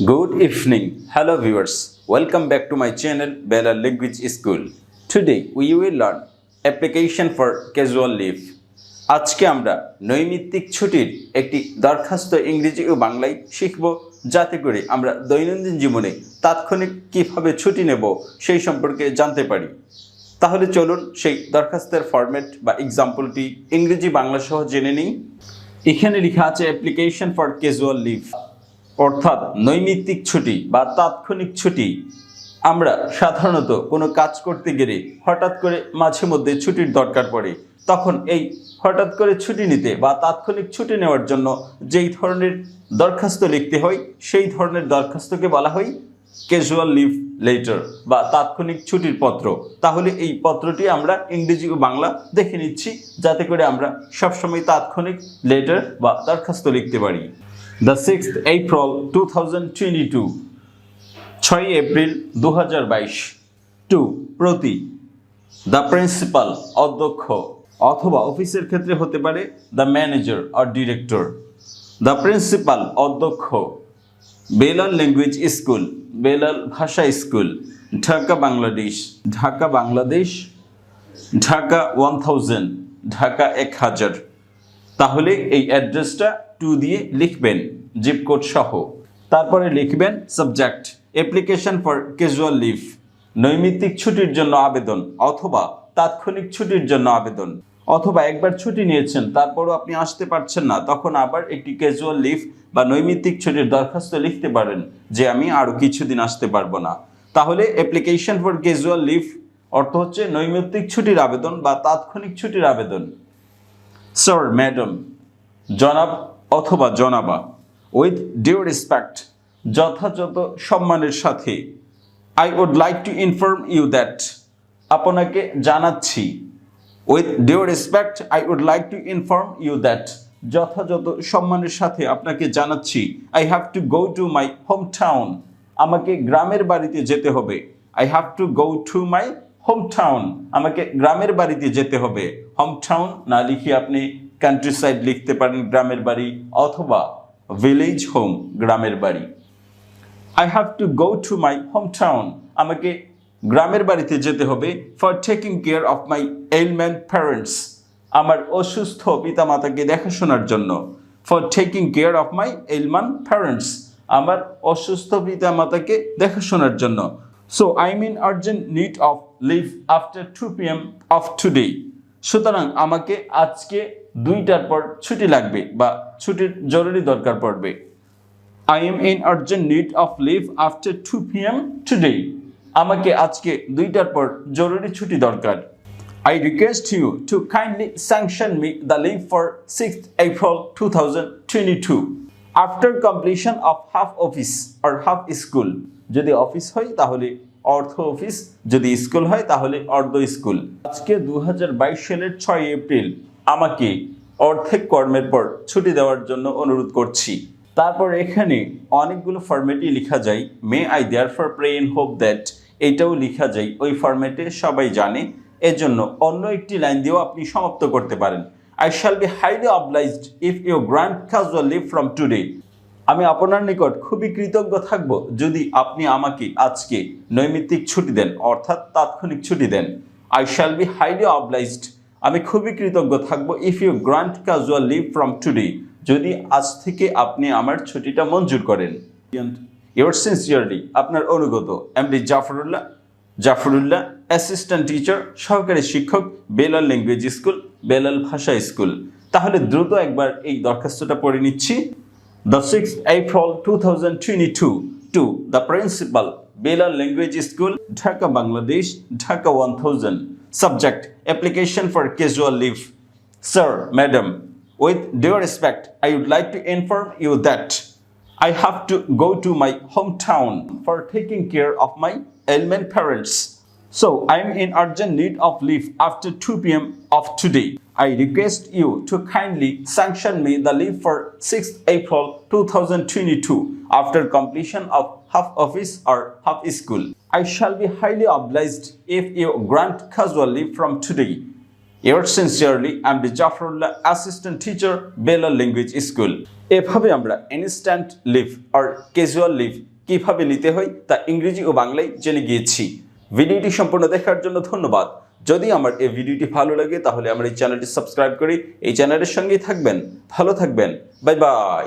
Good evening. Hello viewers. Welcome back to my channel Bella Language School. Today we will learn application for casual leave. আজকে আমরা নৈমিত্তিক ছুটির একটি দরখাস্ত ইংরেজি ও বাংলায় শিখব যাতে করে আমরা দৈনন্দিন জীবনে তাৎক্ষণিক কিভাবে ছুটি নেব সেই সম্পর্কে জানতে পারি। তাহলে চলুন সেই দরখাস্তের ফরম্যাট বা এক্সাম্পলটি ইংরেজি বাংলা সহ জেনে নিই। এখানে লেখা আছে অ্যাপ্লিকেশন ফর ক্যাজুয়াল লিভ, অর্থাৎ নৈমিত্তিক ছুটি বা তাৎক্ষণিক ছুটি। আমরা সাধারণত কোনো কাজ করতে গেলে হঠাৎ করে মাঝে মধ্যে ছুটির দরকার পড়ে, তখন এই হঠাৎ করে ছুটি নিতে বা তাৎক্ষণিক ছুটি নেওয়ার জন্য যেই ধরনের দরখাস্ত লিখতে হয় সেই ধরনের দরখাস্তকে বলা হয় ক্যাজুয়াল লিভ লেটার বা তাৎক্ষণিক ছুটির পত্র। তাহলে এই পত্রটি আমরা ইংরেজি ও বাংলা দেখে নিচ্ছি যাতে করে আমরা সবসময় তাৎক্ষণিক লেটার বা দরখাস্ত লিখতে পারি। The 6th April 2022, 6 April 2022। Two প্রতি, দ্য প্রিন্সিপাল অধ্যক্ষ, অথবা অফিসের ক্ষেত্রে হতে পারে the manager or director. The principal অধ্যক্ষ, বেলাল ল্যাঙ্গুয়েজ স্কুল, বেলাল ভাষা স্কুল, ঢাকা বাংলাদেশ, ঢাকা বাংলাদেশ, ঢাকা 1000, ঢাকা 1000। তাহলে এই অ্যাড্রেসটা টু দিয়ে লিখবেন জিপ কোড সহ। তারপরে লিখবেন subject application for casual leave, নৈমিত্তিক ছুটির জন্য আবেদন অথবা তাৎক্ষণিক ছুটির জন্য আবেদন। অথবা একবার ছুটি নিয়েছেন তারপরও আপনি আসতে পারছেন না, তখন আবার একটি ক্যাজুয়াল লিভ বা নৈমিত্তিক ছুটির দরখাস্ত লিখতে পারেন যে আমি আরও কিছুদিন আসতে পারবো না। তাহলে অ্যাপ্লিকেশন ফর ক্যাজুয়াল লিভ অর্থ হচ্ছে নৈমিত্তিক ছুটির আবেদন বা তাৎক্ষণিক ছুটির আবেদন। স্যার, ম্যাডাম, জনাব অথবা জনাবা। উইথ ডিউ রেসপেক্ট, যথাযথ সম্মানের সাথে। I would like to inform you that, আপনাকে জানাচ্ছি। With due respect I would like to inform you that, যথাযথ সম্মানের সাথে আপনাকে জানাচ্ছি। I have to go to my home town, আমাকে গ্রামের বাড়িতে যেতে হবে। I have to go to my home town, আমাকে গ্রামের বাড়িতে যেতে হবে। হোম টাউন না লিখে আপনি কান্ট্রি সাইড লিখতে পারেন, গ্রামের বাড়ি, অথবা ভিলেজ হোম, গ্রামের বাড়ি। I have to go to my home town, আমাকে গ্রামের বাড়িতে যেতে হবে। For taking care of my element parents, আমার অসুস্থ পিতামাতাকে দেখাশোনার জন্য। For taking care of my element parents, আমার অসুস্থ পিতামাতাকে দেখাশোনার জন্য। So I am in urgent need of leave after 2 PM of today, সুতরাং আমাকে আজকে 2টার পর ছুটি লাগবে বা ছুটির জরুরি দরকার পড়বে। I am in urgent need of leave after 2 PM today, আমাকে আজকে 2টার পর জরুরি ছুটি দরকার। I request you to kindly sanction me the leave for 6th April 2022 after completion of half office or half school, যদি অফিস হয় তাহলে অর্ধ অফিস, যদি স্কুল হয় তাহলে অর্ধ স্কুল। আজকে 2022 সালের 6 এপ্রিল আমাকে অর্ধেক কর্মের পর ছুটি দেওয়ার জন্য অনুরোধ করছি। তারপর এখানে অনেকগুলো ফরম্যাটই লেখা যায়। May I therefore pray and hope that, এটাও লেখা যায় ওই ফরম্যাটে, সবাই জানে। এজন্য অন্য একটি লাইন দিয়েও আপনি সমাপ্ত করতে পারেন। I shall be highly obliged if you grant casual leave from today, আমি আপনার নিকট খুবই কৃতজ্ঞ থাকব যদি আপনি আমাকে আজকে নৈমিত্তিক ছুটি দেন, অর্থাৎ তাৎক্ষণিক ছুটি দেন। I shall be highly obliged, আমি খুবই কৃতজ্ঞ থাকব if you grant casual leave from today, যদি আজ থেকে আপনি আমার ছুটিটা মঞ্জুর করেন। ইয়োর সিনসিয়ারলি, আপনার অনুগত এমডি জাফরুল্লাহ, অ্যাসিস্ট্যান্ট টিচার, সহকারী শিক্ষক, বেলাল ল্যাঙ্গুয়েজ স্কুল, বেলাল ভাষা স্কুল। তাহলে দ্রুত একবার এই দরখাস্তটা পড়ে নিচ্ছি। The 6th April 2022 to the principal, Belal Language School, Dhaka Bangladesh, Dhaka 1000. Subject application for casual leave. Sir, madam, with due respect, I would like to inform you that I have to go to my hometown for taking care of my ailment parents. So I am in urgent need of leave after 2 PM of today. I request you to kindly sanction me the leave for 6th April 2022 after completion of half office or half school. I shall be highly obliged if you grant casual leave from today. Yours sincerely, I'm the Jafarullah, assistant teacher, Bella Language School. এভাবে আমরা instant leave আর casual leave কিভাবে নিতে হয় তা ইংরেজি ও বাংলায় জেনে গিয়েছি। ভিডিওটি সম্পূর্ণ দেখার জন্য ধন্যবাদ। যদি আমার এই ভিডিওটি ভালো লাগে তাহলে আমার এই চ্যানেলটি সাবস্ক্রাইব করে এই চ্যানেলের সঙ্গেই থাকবেন। ভালো থাকবেন। Bye bye.